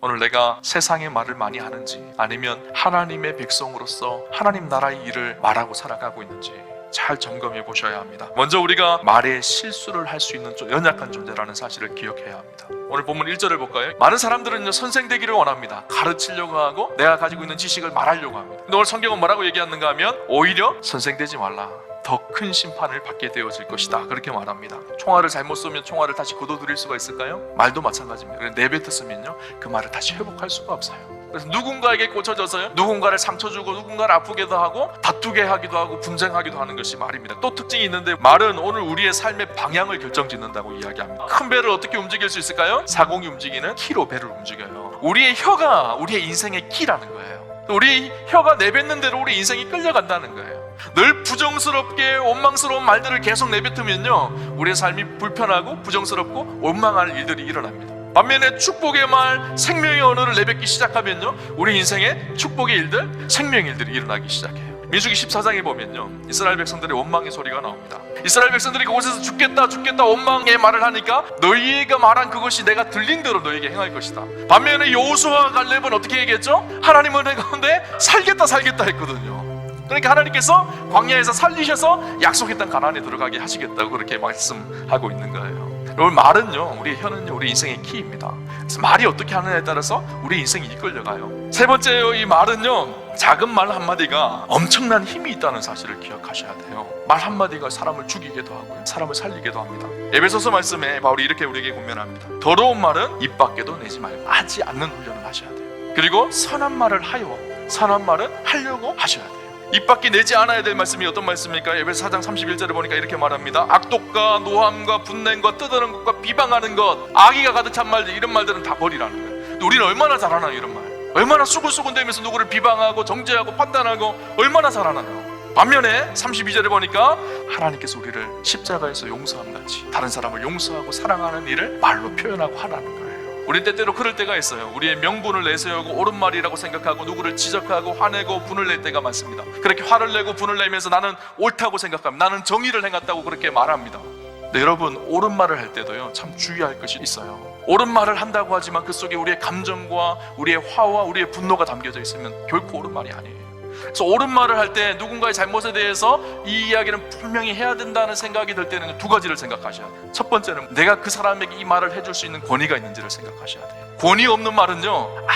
오늘 내가 세상의 말을 많이 하는지 아니면 하나님의 백성으로서 하나님 나라의 일을 말하고 살아가고 있는지 잘 점검해 보셔야 합니다. 먼저 우리가 말에 실수를 할 수 있는 연약한 존재라는 사실을 기억해야 합니다. 오늘 본문 1절을 볼까요? 많은 사람들은 선생 되기를 원합니다. 가르치려고 하고 내가 가지고 있는 지식을 말하려고 합니다. 근데 오늘 성경은 뭐라고 얘기하는가 하면 오히려 선생 되지 말라, 더 큰 심판을 받게 되어질 것이다, 그렇게 말합니다. 총알을 잘못 쏘면 총알을 다시 거둬들일 수가 있을까요? 말도 마찬가지입니다. 내뱉었으면요 그 말을 다시 회복할 수가 없어요. 그래서 누군가에게 꽂혀져서요 누군가를 상처 주고 누군가를 아프게도 하고 다투게 하기도 하고 분쟁하기도 하는 것이 말입니다. 또 특징이 있는데 말은 오늘 우리의 삶의 방향을 결정짓는다고 이야기합니다. 큰 배를 어떻게 움직일 수 있을까요? 사공이 움직이는 키로 배를 움직여요. 우리의 혀가 우리의 인생의 키라는 거예요. 우리 혀가 내뱉는 대로 우리 인생이 끌려간다는 거예요. 늘 부정스럽게 원망스러운 말들을 계속 내뱉으면요 우리의 삶이 불편하고 부정스럽고 원망할 일들이 일어납니다. 반면에 축복의 말, 생명의 언어를 내뱉기 시작하면요 우리 인생에 축복의 일들, 생명의 일들이 일어나기 시작해요. 민수기 14장에 보면요 이스라엘 백성들의 원망의 소리가 나옵니다. 이스라엘 백성들이 그곳에서 죽겠다 원망의 말을 하니까 너희가 말한 그것이 내가 들린 대로 너희에게 행할 것이다. 반면에 여호수아와 갈렙은 어떻게 얘기했죠? 하나님 은혜 가운데 살겠다 했거든요. 그러니까 하나님께서 광야에서 살리셔서 약속했던 가나안에 들어가게 하시겠다고 그렇게 말씀하고 있는 거예요. 오늘 말은요 우리의 혀는요 우리 인생의 키입니다. 그래서 말이 어떻게 하느냐에 따라서 우리 인생이 이끌려가요. 세 번째요, 이 말은요 작은 말 한마디가 엄청난 힘이 있다는 사실을 기억하셔야 돼요. 말 한마디가 사람을 죽이기도 하고요 사람을 살리기도 합니다. 에베소서 말씀에 바울이 이렇게 우리에게 권면합니다. 더러운 말은 입 밖에도 내지 말고 하지 않는 훈련을 하셔야 돼요. 그리고 선한 말을 하여 선한 말은 하려고 하셔야 돼요. 입 밖에 내지 않아야 될 말씀이 어떤 말씀입니까? 에베소 4장 31절을 보니까 이렇게 말합니다. 악독과 노함과 분냉과 떠드는 것과 비방하는 것, 악의가 가득 찬 말들, 이런 말들은 다 버리라는 거예요. 근데 우리는 얼마나 잘하나요? 이런 말 얼마나 수근수근대면서 누구를 비방하고 정죄하고 판단하고 얼마나 잘하나요? 반면에 32절에 보니까 하나님께서 우리를 십자가에서 용서함같이 다른 사람을 용서하고 사랑하는 일을 말로 표현하고 하라는 거예요. 우린 때때로 그럴 때가 있어요. 우리의 명분을 내세우고 옳은 말이라고 생각하고 누구를 지적하고 화내고 분을 낼 때가 많습니다. 그렇게 화를 내고 분을 내면서 나는 옳다고 생각합니다. 나는 정의를 행했다고 그렇게 말합니다. 근데 여러분 옳은 말을 할 때도요 참 주의할 것이 있어요. 옳은 말을 한다고 하지만 그 속에 우리의 감정과 우리의 화와 우리의 분노가 담겨져 있으면 결코 옳은 말이 아니에요. 그래서 옳은 말을 할 때 누군가의 잘못에 대해서 이 이야기는 분명히 해야 된다는 생각이 들 때는 두 가지를 생각하셔야 돼요. 첫 번째는 내가 그 사람에게 이 말을 해줄 수 있는 권위가 있는지를 생각하셔야 돼요. 권위 없는 말은요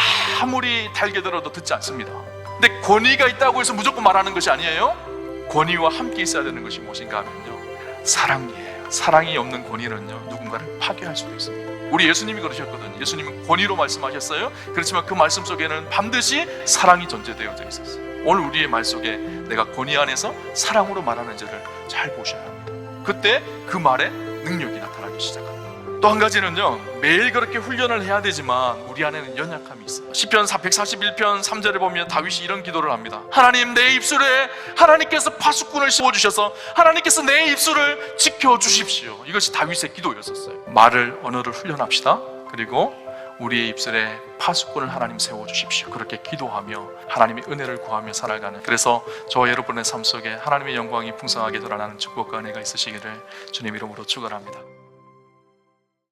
아무리 달게 들어도 듣지 않습니다. 근데 권위가 있다고 해서 무조건 말하는 것이 아니에요. 권위와 함께 있어야 되는 것이 무엇인가 하면요 사랑이에요. 사랑이 없는 권위는요 누군가를 파괴할 수도 있습니다. 우리 예수님이 그러셨거든요. 예수님은 권위로 말씀하셨어요. 그렇지만 그 말씀 속에는 반드시 사랑이 존재되어져 있었어요. 오늘 우리의 말 속에 내가 권위 안에서 사랑으로 말하는지를 잘 보셔야 합니다. 그때 그 말에 능력이 나타나기 시작합니다. 또 한 가지는요 매일 그렇게 훈련을 해야 되지만 우리 안에는 연약함이 있어요. 시편 141편 3절에 보면 다윗이 이런 기도를 합니다. 하나님 내 입술에 하나님께서 파수꾼을 씌워주셔서 하나님께서 내 입술을 지켜주십시오. 이것이 다윗의 기도였었어요. 말을 언어를 훈련합시다. 그리고 우리의 입술에 파수꾼을 하나님 세워주십시오. 그렇게 기도하며 하나님의 은혜를 구하며 살아가는, 그래서 저와 여러분의 삶 속에 하나님의 영광이 풍성하게 드러나는 축복과 은혜가 있으시기를 주님 이름으로 축원합니다.